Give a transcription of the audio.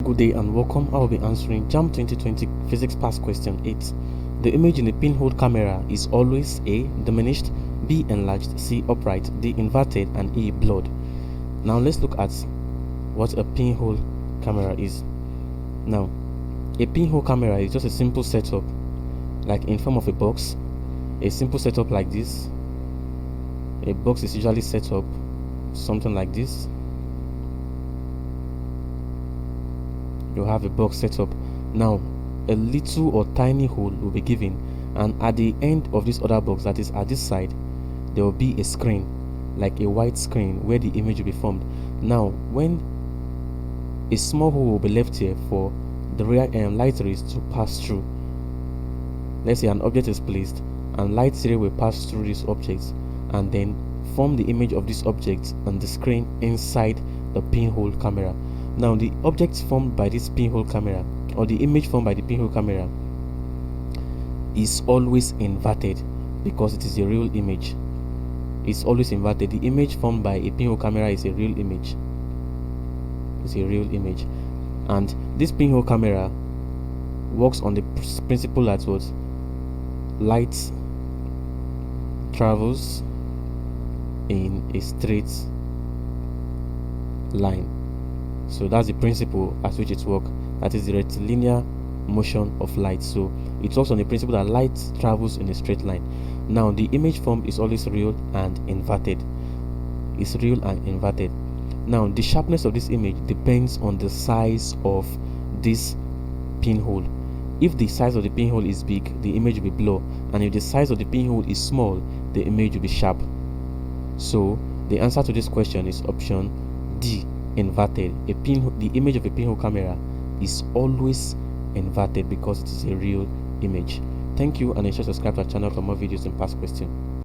Good day and welcome. I will be answering JAMB 2020 Physics Past Question 8. The image in the pinhole camera is always A. Diminished, B. Enlarged, C. Upright, D. Inverted, and E. Blurred. Now let's look at what a pinhole camera is. Now, a pinhole camera is just a simple setup, like in form of a box. A simple setup like this. A box is usually set up something like this. You have a box set up. Now a little or tiny hole will be given, and at the end of this other box, that is at this side, there will be a screen, like a white screen where the image will be formed. Now when a small hole will be left here for the light rays to pass through. Let's say an object is placed and light ray will pass through this object and then form the image of this object on the screen inside the pinhole camera. Now the object formed by this pinhole camera, or the image formed by the pinhole camera, is always inverted because it is a real image. It's always inverted. The image formed by a pinhole camera is a real image. It's a real image. And this pinhole camera works on the principle that what light travels in a straight line. So that's the principle at which it works. That is the rectilinear motion of light. So it works on the principle that light travels in a straight line. Now the image formed is always real and inverted. It's real and inverted. Now the sharpness of this image depends on the size of this pinhole. If the size of the pinhole is big, the image will be blur, and if the size of the pinhole is small, the image will be sharp. So the answer to this question is option D, inverted. The image of a pinhole camera is always inverted because it is a real image. Thank you, and ensure to subscribe to our channel for more videos and past questions.